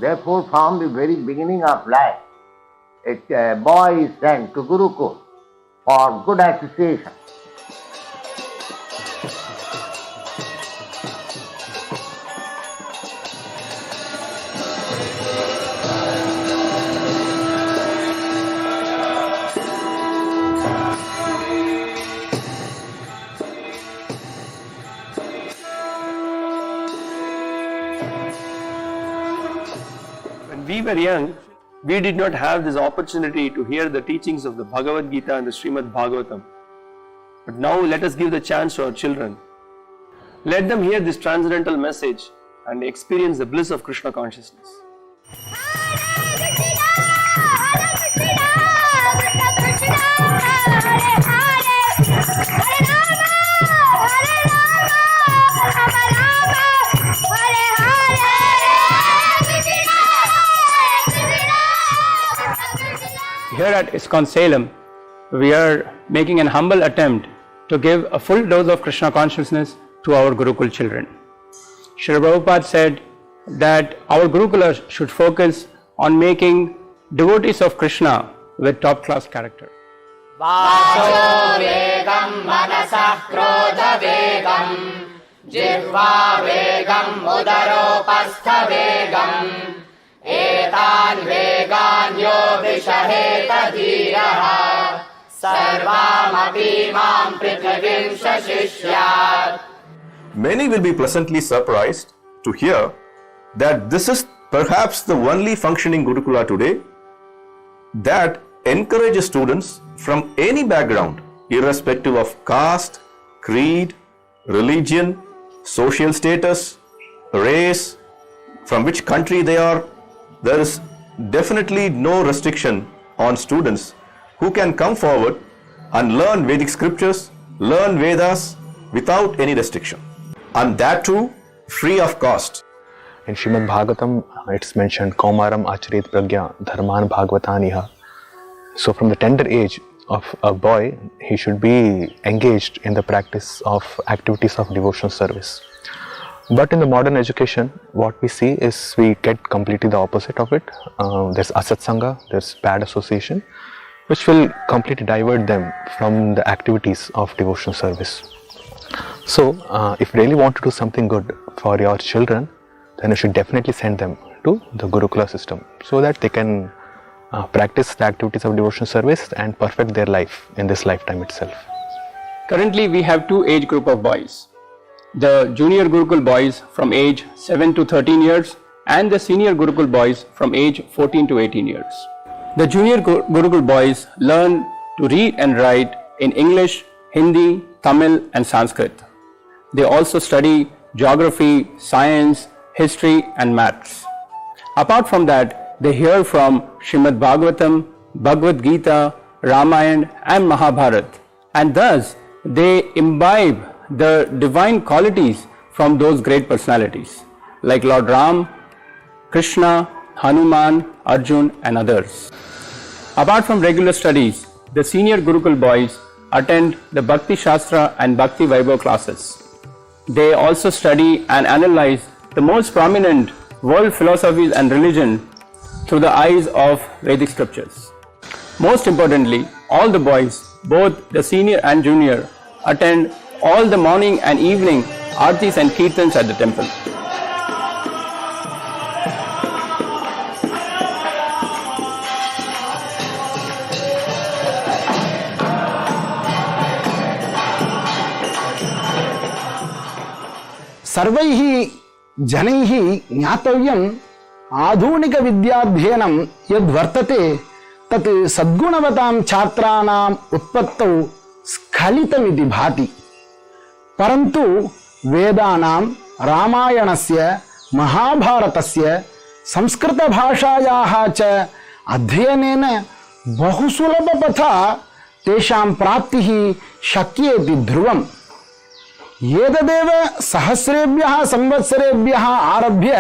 Therefore, from the very beginning of life, a boy is sent to Gurukul for good association. When we were young, we did not have this opportunity to hear the teachings of the Bhagavad Gita and the Srimad Bhagavatam. But now let us give the chance to our children. Let them hear this transcendental message and experience the bliss of Krishna consciousness. Here at ISKCON Salem, we are making an humble attempt to give a full dose of Krishna consciousness to our Gurukul children. Srila Prabhupada said that our Gurukulas should focus on making devotees of Krishna with top-class character. Vacho vegam manasah krodha vegam jihva vegam udaropastha vegam etan vegan yo vishaheta dhiraha sarvamapi mam prithvim shashishyat. Many will be pleasantly surprised to hear that this is perhaps the only functioning Gurukula today that encourages students from any background, irrespective of caste, creed, religion, social status, race, from which country they are. There is definitely no restriction on students who can come forward and learn Vedic scriptures, learn Vedas without any restriction. And that too, free of cost. In Srimad Bhagavatam, it's mentioned, Kaumaram Acharit Pragya Dharman Bhagavataniha. So from the tender age of a boy, he should be engaged in the practice of activities of devotional service. But in the modern education, what we see is we get completely the opposite of it. There's asatsanga, there's bad association, which will completely divert them from the activities of devotional service. So, if you really want to do something good for your children, then you should definitely send them to the Gurukula system so that they can practice the activities of devotional service and perfect their life in this lifetime itself. Currently, we have two age group of boys. The junior Gurukul boys from age 7 to 13 years and the senior Gurukul boys from age 14 to 18 years. The junior Gurukul boys learn to read and write in English, Hindi, Tamil and Sanskrit. They also study geography, science, history and maths. Apart from that, they hear from Srimad Bhagavatam, Bhagavad Gita, Ramayana and Mahabharata, and thus they imbibe the divine qualities from those great personalities like Lord Ram, Krishna, Hanuman, Arjun and others. Apart from regular studies, the senior Gurukul boys attend the Bhakti Shastra and Bhakti Vaibhav classes. They also study and analyze the most prominent world philosophies and religion through the eyes of Vedic scriptures. Most importantly, all the boys, both the senior and junior, attend all the morning and evening aartis and kirtans at the temple. सर्वैः जनैः ज्ञातव्यम् आधुनिक विद्याध्ययनं यद्वर्तते तत् सद्गुणवतां छात्राणाम् उत्पत्तौ स्खलितमिति भाति। परन्तु वेदानां रामायणस्य महाभारतस्य संस्कृतभाषायाः च अध्ययनेन बहु सुलभपथा तेषां प्राप्तिः शक्येति ध्रुवम्। एतदेव सहस्रेभ्यः संवत्सरेभ्यः आरभ्य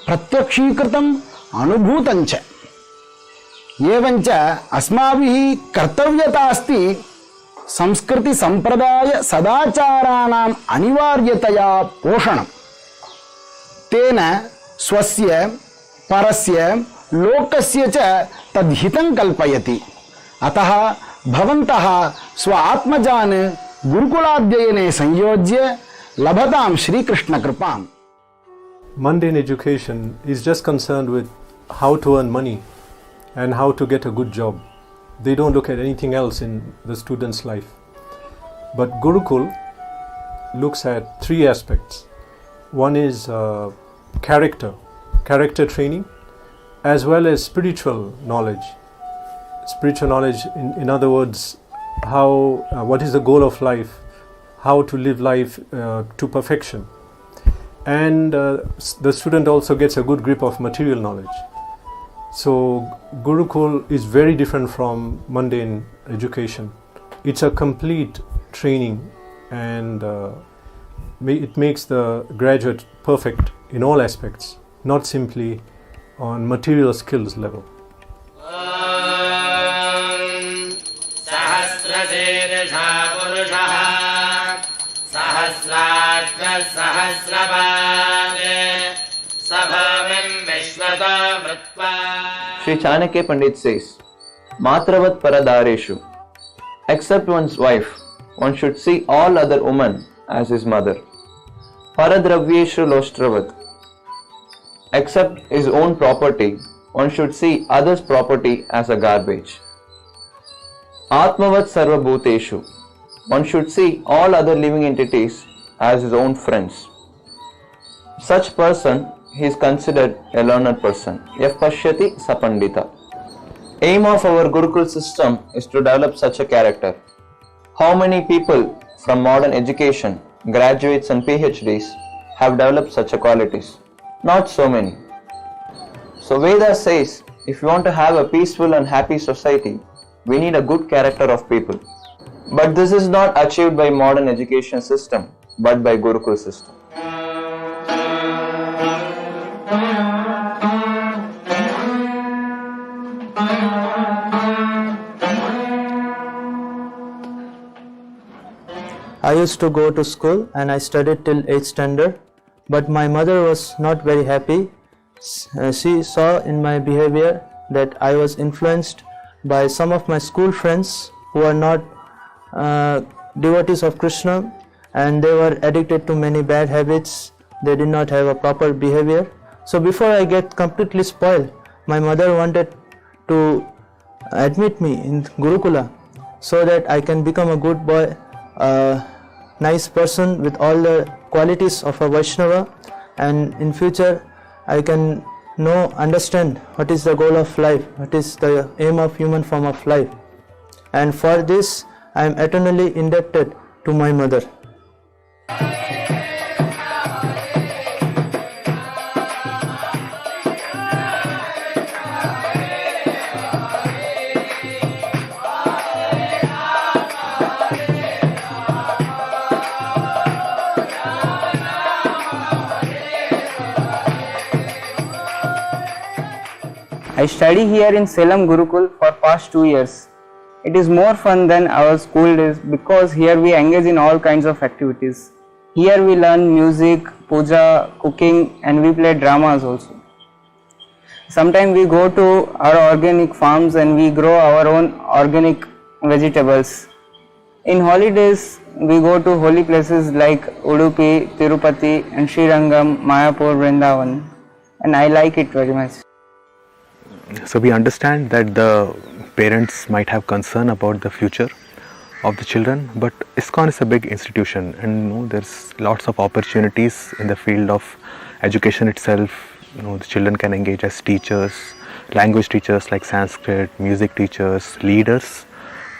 प्रत्यक्षीकृतम् अनुभूतञ्च। एवञ्च अस्माभिः कर्तव्यता अस्ति संस्कृति संप्रदाय सदाचाराणाम् अनिवार्यतया पोषणम्। तेन स्वस्य परस्य लोकस्य च तद्हितं कल्पयति। अतः भवन्तः स्व आत्मजान् गुरुकुलाध्ययने संयोज्य लभतां Shrikrishna कृपाम्। Mundane education is just concerned with how to earn money and how to get a good job. They don't look at anything else in the student's life. But Gurukul looks at three aspects. One is character training, as well as spiritual knowledge. Spiritual knowledge, in other words, what is the goal of life, how to live life to perfection. And the student also gets a good grip of material knowledge. So Gurukul is very different from mundane education. It's a complete training, and it makes the graduate perfect in all aspects, not simply on material skills level. Sri Chanakya Pandit says, Matravat Paradareshu. Except one's wife, one should see all other women as his mother. Paradravyeshu Lostravat. Except his own property, one should see others' property as a garbage. Atmavat Sarvabhuteshu. One should see all other living entities as his own friends. Such person, he is considered a learned person. Yaf pashyati sapandita. Aim of our Gurukul system is to develop such a character. How many people from modern education, graduates and PhDs have developed such a qualities? Not so many. So Veda says, if you want to have a peaceful and happy society, we need a good character of people. But this is not achieved by modern education system, but by Gurukul system. I used to go to school and I studied till 8th standard, but my mother was not very happy. She saw in my behavior that I was influenced by some of my school friends who are not devotees of Krishna, and they were addicted to many bad habits. They did not have a proper behavior. So before I get completely spoiled, my mother wanted to admit me in Gurukula so that I can become a good boy, a nice person with all the qualities of a Vaishnava, and in future I can understand what is the goal of life, what is the aim of human form of life. And for this I am eternally indebted to my mother. I study here in Salem Gurukul for past 2 years. It is more fun than our school days because here we engage in all kinds of activities. Here we learn music, puja, cooking, and we play dramas also. Sometimes we go to our organic farms and we grow our own organic vegetables. In holidays we go to holy places like Udupi, Tirupati and Srirangam, Mayapur, Vrindavan, and I like it very much. So we understand that the parents might have concern about the future of the children, but ISKCON is a big institution, and there's lots of opportunities in the field of education itself. The children can engage as teachers, language teachers like Sanskrit, music teachers, leaders,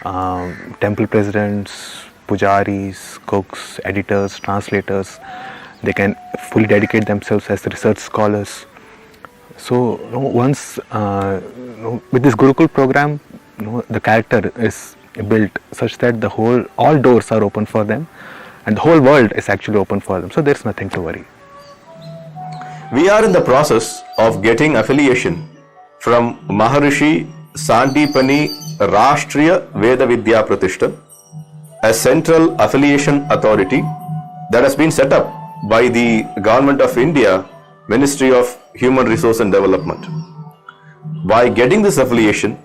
temple presidents, pujaris, cooks, editors, translators. They can fully dedicate themselves as research scholars. So once with this Gurukul program, the character is built such that all doors are open for them, and the whole world is actually open for them. So there's nothing to worry. We are in the process of getting affiliation from Maharishi Sandipani Rashtriya Veda Vidya Pratishta, a central affiliation authority that has been set up by the government of India Ministry of Human Resource and Development. By getting this affiliation,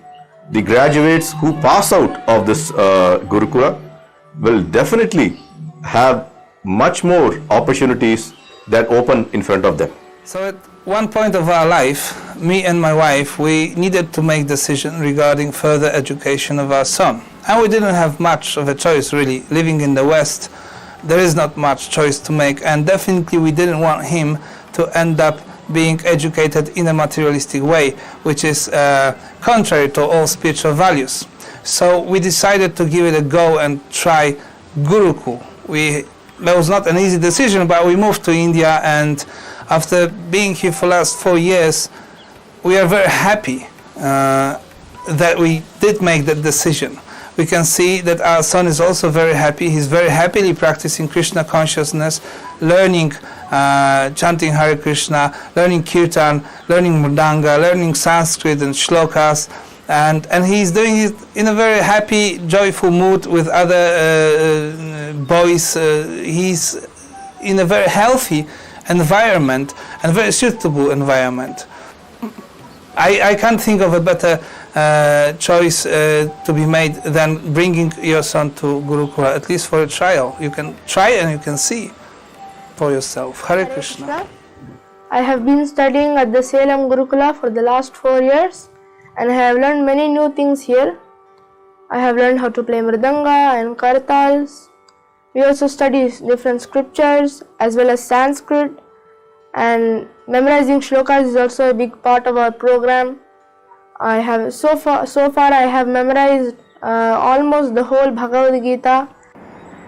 the graduates who pass out of this Gurukula will definitely have much more opportunities that open in front of them. So at one point of our life, me and my wife, we needed to make decision regarding further education of our son. And we didn't have much of a choice really. Living in the West, there is not much choice to make, and definitely we didn't want him to end up being educated in a materialistic way, which is contrary to all spiritual values. So we decided to give it a go and try Gurukul. That was not an easy decision, but we moved to India, and after being here for the last 4 years, we are very happy that we did make that decision. We can see that our son is also very happy. He's very happily practicing Krishna consciousness, learning chanting Hare Krishna, learning Kirtan, learning Mridanga, learning Sanskrit and shlokas, and he's doing it in a very happy, joyful mood with other boys. He's in a very healthy environment and very suitable environment. I can't think of a better choice to be made than bringing your son to Gurukula, at least for a trial. You can try and you can see for yourself. Hare Krishna. I have been studying at the Salem Gurukula for the last 4 years, and I have learned many new things here. I have learned how to play mridanga and kartals. We also study different scriptures as well as Sanskrit, and memorizing shlokas is also a big part of our program. I have so far I have memorized almost the whole Bhagavad Gita,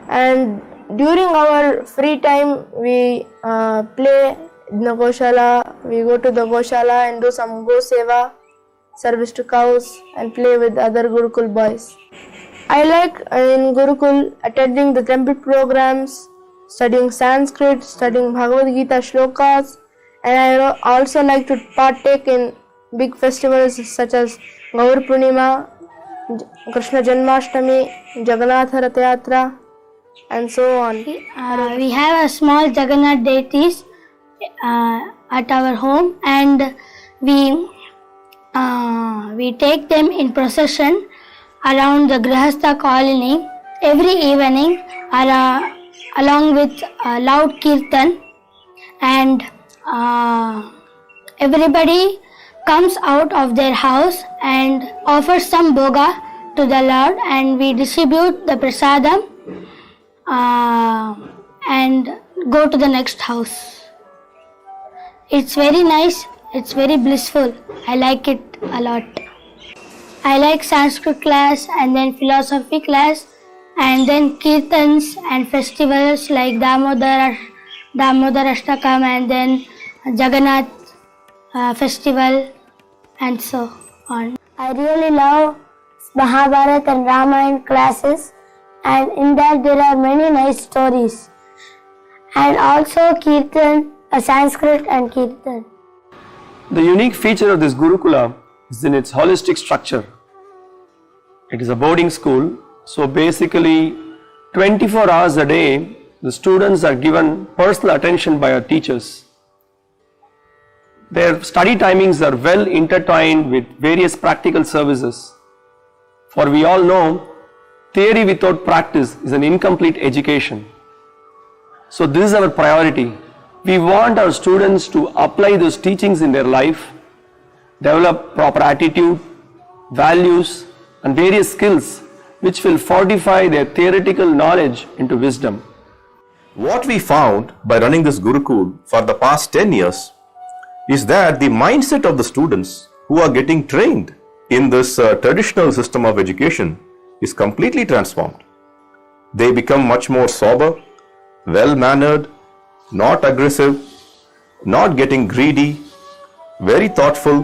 and during our free time we play in the Goshala. We go to the Goshala and do some Go Seva, service to cows, and play with other Gurukul boys. I like in Gurukul attending the temple programs, studying Sanskrit, studying Bhagavad Gita shlokas, and I also like to partake in big festivals such as Gaur Purnima, Krishna Janmashtami, Jagannath Rath Yatra, and so on. We have a small Jagannath deities at our home, and we take them in procession around the Grihastha colony every evening along with loud kirtan, and everybody comes out of their house and offers some bhoga to the Lord, and we distribute the prasadam and go to the next house. It's very nice, it's very blissful. I like it a lot. I like Sanskrit class and then philosophy class, and then kirtans and festivals like Damodar Ashtakam, and then Jagannath festival, and so on. I really love Mahabharata and Ramayana classes, and in that there are many nice stories, and also Kirtan, Sanskrit and Kirtan. The unique feature of this Gurukula is in its holistic structure. It is a boarding school, so basically 24 hours a day the students are given personal attention by our teachers. Their study timings are well intertwined with various practical services. For we all know, theory without practice is an incomplete education. So this is our priority. We want our students to apply those teachings in their life, develop proper attitude, values, and various skills which will fortify their theoretical knowledge into wisdom. What we found by running this Gurukul for the past 10 years is that the mindset of the students who are getting trained in this traditional system of education is completely transformed. They become much more sober, well-mannered, not aggressive, not getting greedy, very thoughtful,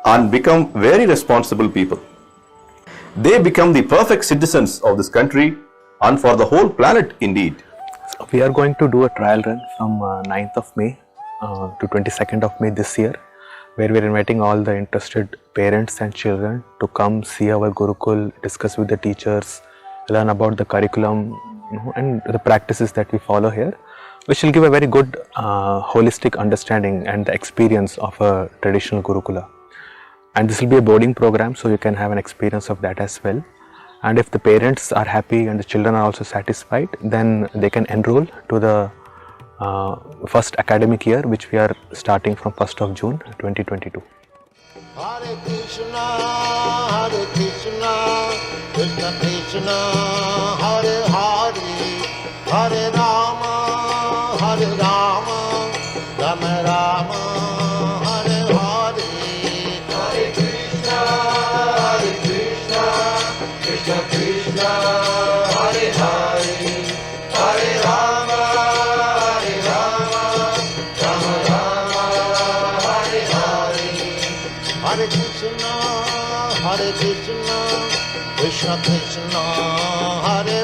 and become very responsible people. They become the perfect citizens of this country and for the whole planet indeed. So we are going to do a trial run from 9th of May to 22nd of May this year, where we are inviting all the interested parents and children to come see our Gurukul, discuss with the teachers, learn about the curriculum, and the practices that we follow here. which will give a very good holistic understanding and the experience of a traditional Gurukula. And this will be a boarding program, so you can have an experience of that as well. And if the parents are happy and the children are also satisfied, then they can enroll to the first academic year, which we are starting from 1st of June 2022. Hare Krishna, Krishna Krishna, Hare Hare, Hare Rama, Rama Rama, Hare Hare. Hare Krishna, Krishna Krishna, Hare Hare, Hare Rama, Rama Rama, Hare Hare. Hare Krishna, Krishna Krishna, Hare